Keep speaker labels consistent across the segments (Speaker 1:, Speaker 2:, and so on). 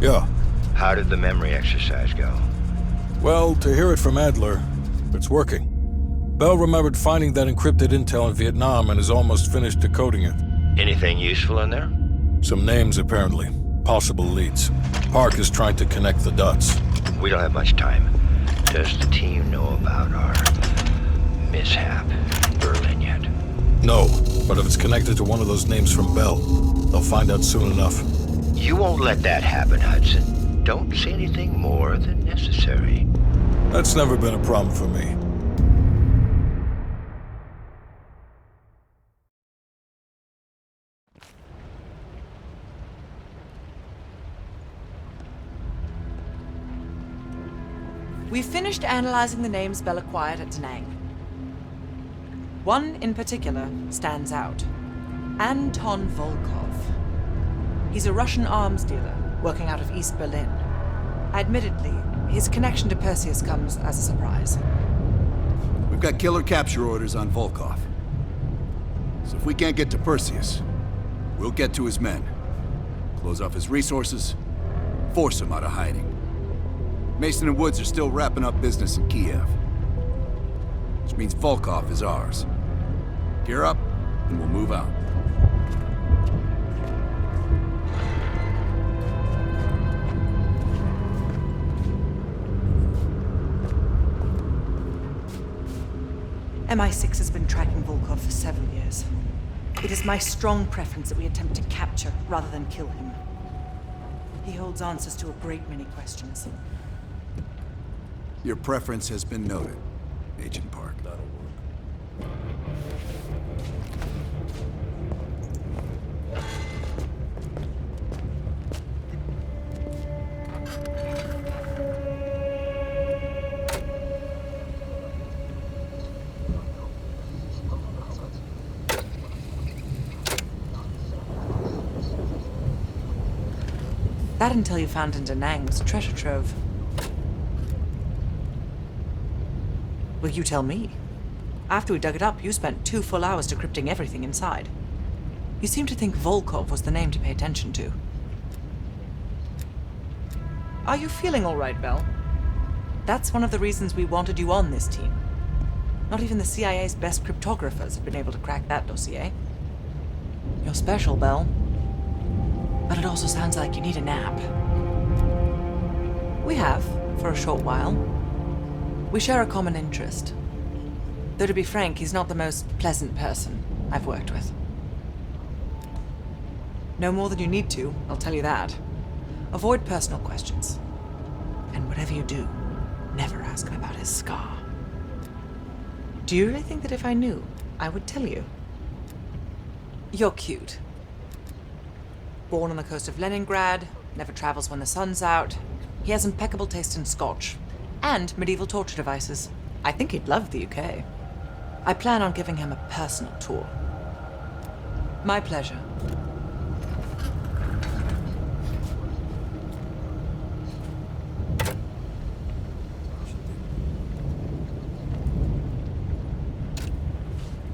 Speaker 1: Yeah.
Speaker 2: How did the memory exercise go?
Speaker 1: Well, to hear it from Adler, it's working. Bell remembered finding that encrypted intel in Vietnam and is almost finished decoding it.
Speaker 2: Anything useful in there?
Speaker 1: Some names, apparently. Possible leads. Park is trying to connect the dots.
Speaker 2: We don't have much time. Does the team know about our mishap in Berlin yet?
Speaker 1: No, but if it's connected to one of those names from Bell, they'll find out soon enough.
Speaker 2: You won't let that happen, Hudson. Don't say anything more than necessary.
Speaker 1: That's never been a problem for me.
Speaker 3: We've finished analyzing the names Bell acquired at Da Nang. One in particular stands out. Anton Volkov. He's a Russian arms dealer working out of East Berlin. Admittedly, his connection to Perseus comes as a surprise.
Speaker 4: We've got killer capture orders on Volkov. So if we can't get to Perseus, we'll get to his men. Close off his resources, force him out of hiding. Mason and Woods are still wrapping up business in Kiev. Which means Volkov is ours. Gear up, and we'll move out.
Speaker 3: MI6 has been tracking Volkov for 7 years. It is my strong preference that we attempt to capture rather than kill him. He holds answers to a great many questions.
Speaker 4: Your preference has been noted, Agent Park. That'll work.
Speaker 3: That intel you found in Da Nang was a treasure trove. Well, you tell me. After we dug it up, you spent 2 full hours decrypting everything inside. You seem to think Volkov was the name to pay attention to. Are you feeling all right, Bell? That's one of the reasons we wanted you on this team. Not even the CIA's best cryptographers have been able to crack that dossier. You're special, Bell. But it also sounds like you need a nap. We have, for a short while. We share a common interest. Though to be frank, he's not the most pleasant person I've worked with. No more than you need to, I'll tell you that. Avoid personal questions. And whatever you do, never ask him about his scar. Do you really think that if I knew, I would tell you? You're cute. Born on the coast of Leningrad, never travels when the sun's out. He has impeccable taste in scotch. And medieval torture devices. I think he'd love the UK. I plan on giving him a personal tour. My pleasure.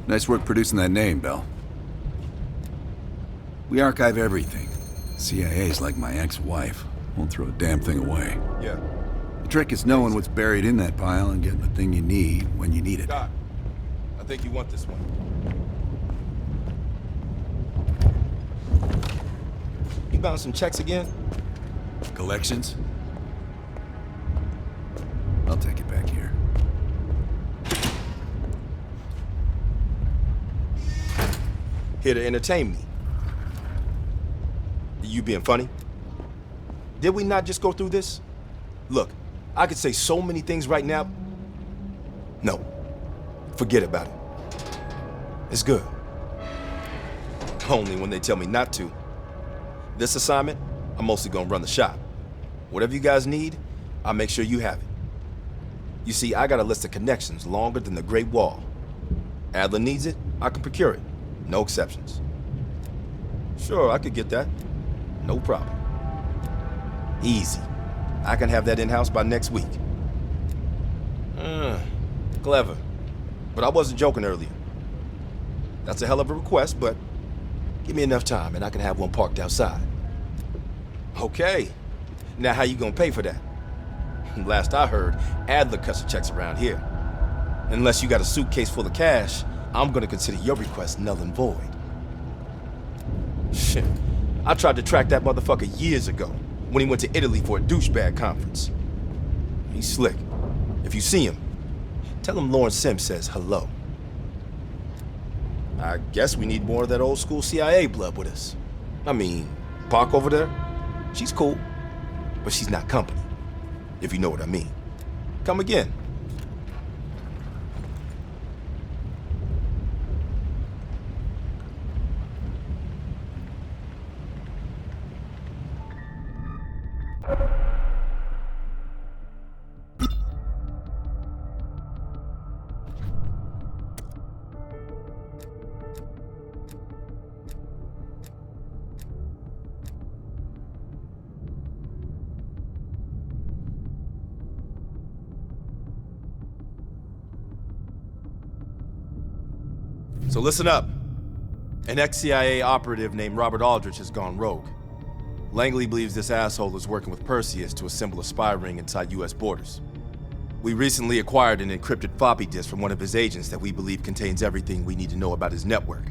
Speaker 4: Nice work producing that name, Bell. We archive everything. CIA's like my ex-wife. Won't throw a damn thing away.
Speaker 5: Yeah.
Speaker 4: The trick is knowing what's buried in that pile and getting the thing you need when you need it.
Speaker 5: Doc, I think you want this one. You bouncing checks again?
Speaker 4: Collections? I'll take it back here.
Speaker 5: Here to entertain me. You being funny? Did we not just go through this? Look, I could say so many things right now. No, forget about it. It's good. Only when they tell me not to. This assignment, I'm mostly gonna run the shop. Whatever you guys need, I'll make sure you have it. You see, I got a list of connections longer than the Great Wall. Adler needs it, I can procure it. No exceptions. Sure, I could get that. No problem. Easy. I can have that in-house by next week. Clever. But I wasn't joking earlier. That's a hell of a request, but give me enough time and I can have one parked outside. Okay. Now how you gonna pay for that? Last I heard, Adler cuts the checks around here. Unless you got a suitcase full of cash, I'm gonna consider your request null and void. Shit. I tried to track that motherfucker years ago, when he went to Italy for a douchebag conference. He's slick. If you see him, tell him Lawrence Sims says hello. I guess we need more of that old school CIA blood with us. I mean, Park over there, she's cool, but she's not company, if you know what I mean. Come again. So listen up. An ex-CIA operative named Robert Aldrich has gone rogue. Langley believes this asshole is working with Perseus to assemble a spy ring inside US borders. We recently acquired an encrypted floppy disk from one of his agents that we believe contains everything we need to know about his network,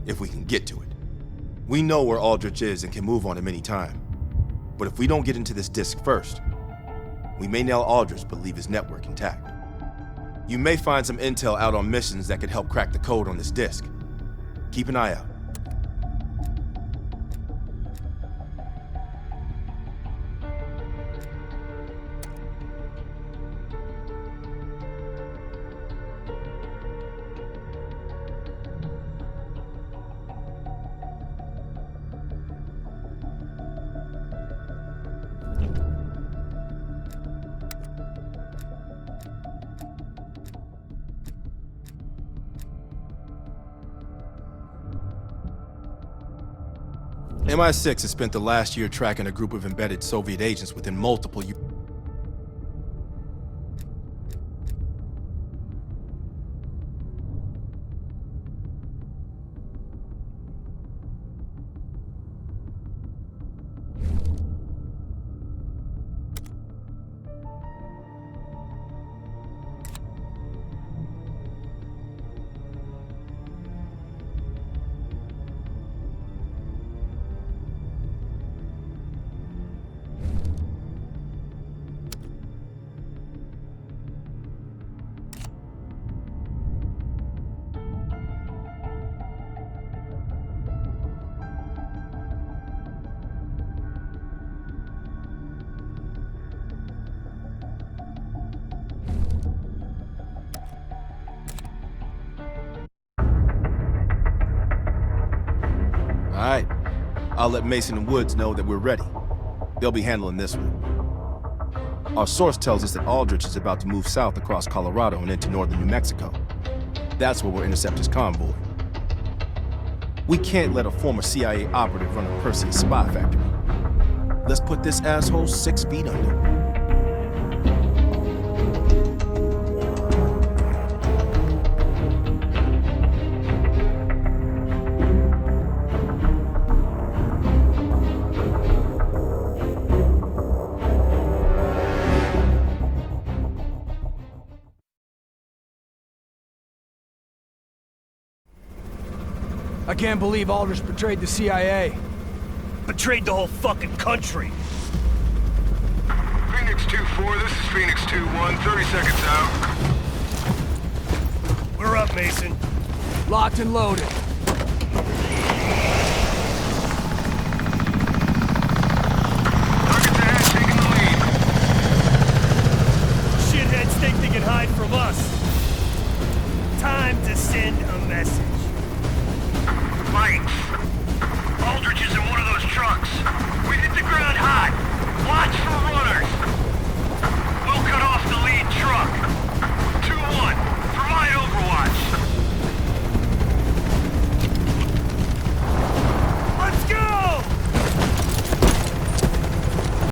Speaker 5: if we can get to it. We know where Aldrich is and can move on him any time. But if we don't get into this disk first, we may nail Aldrich but leave his network intact. You may find some intel out on missions that could help crack the code on this disk. Keep an eye out. MI6 has spent the last year tracking a group of embedded Soviet agents within multiple Alright, I'll let Mason and Woods know that we're ready. They'll be handling this one. Our source tells us that Aldrich is about to move south across Colorado and into northern New Mexico. That's where we'll intercept his convoy. We can't let a former CIA operative run a Perseus spy factory. Let's put this asshole 6 feet under.
Speaker 6: I can't believe Aldrich betrayed the CIA.
Speaker 7: Betrayed the whole fucking country.
Speaker 8: Phoenix 2-4, this is Phoenix 2-1, 30 seconds out.
Speaker 7: We're up, Mason.
Speaker 6: Locked and loaded.
Speaker 8: Target's ahead, taking the lead.
Speaker 7: Shitheads think they can hide from us. Time to send a message.
Speaker 8: Mike, Aldrich is in one of those trucks. We hit the ground hot. Watch for runners.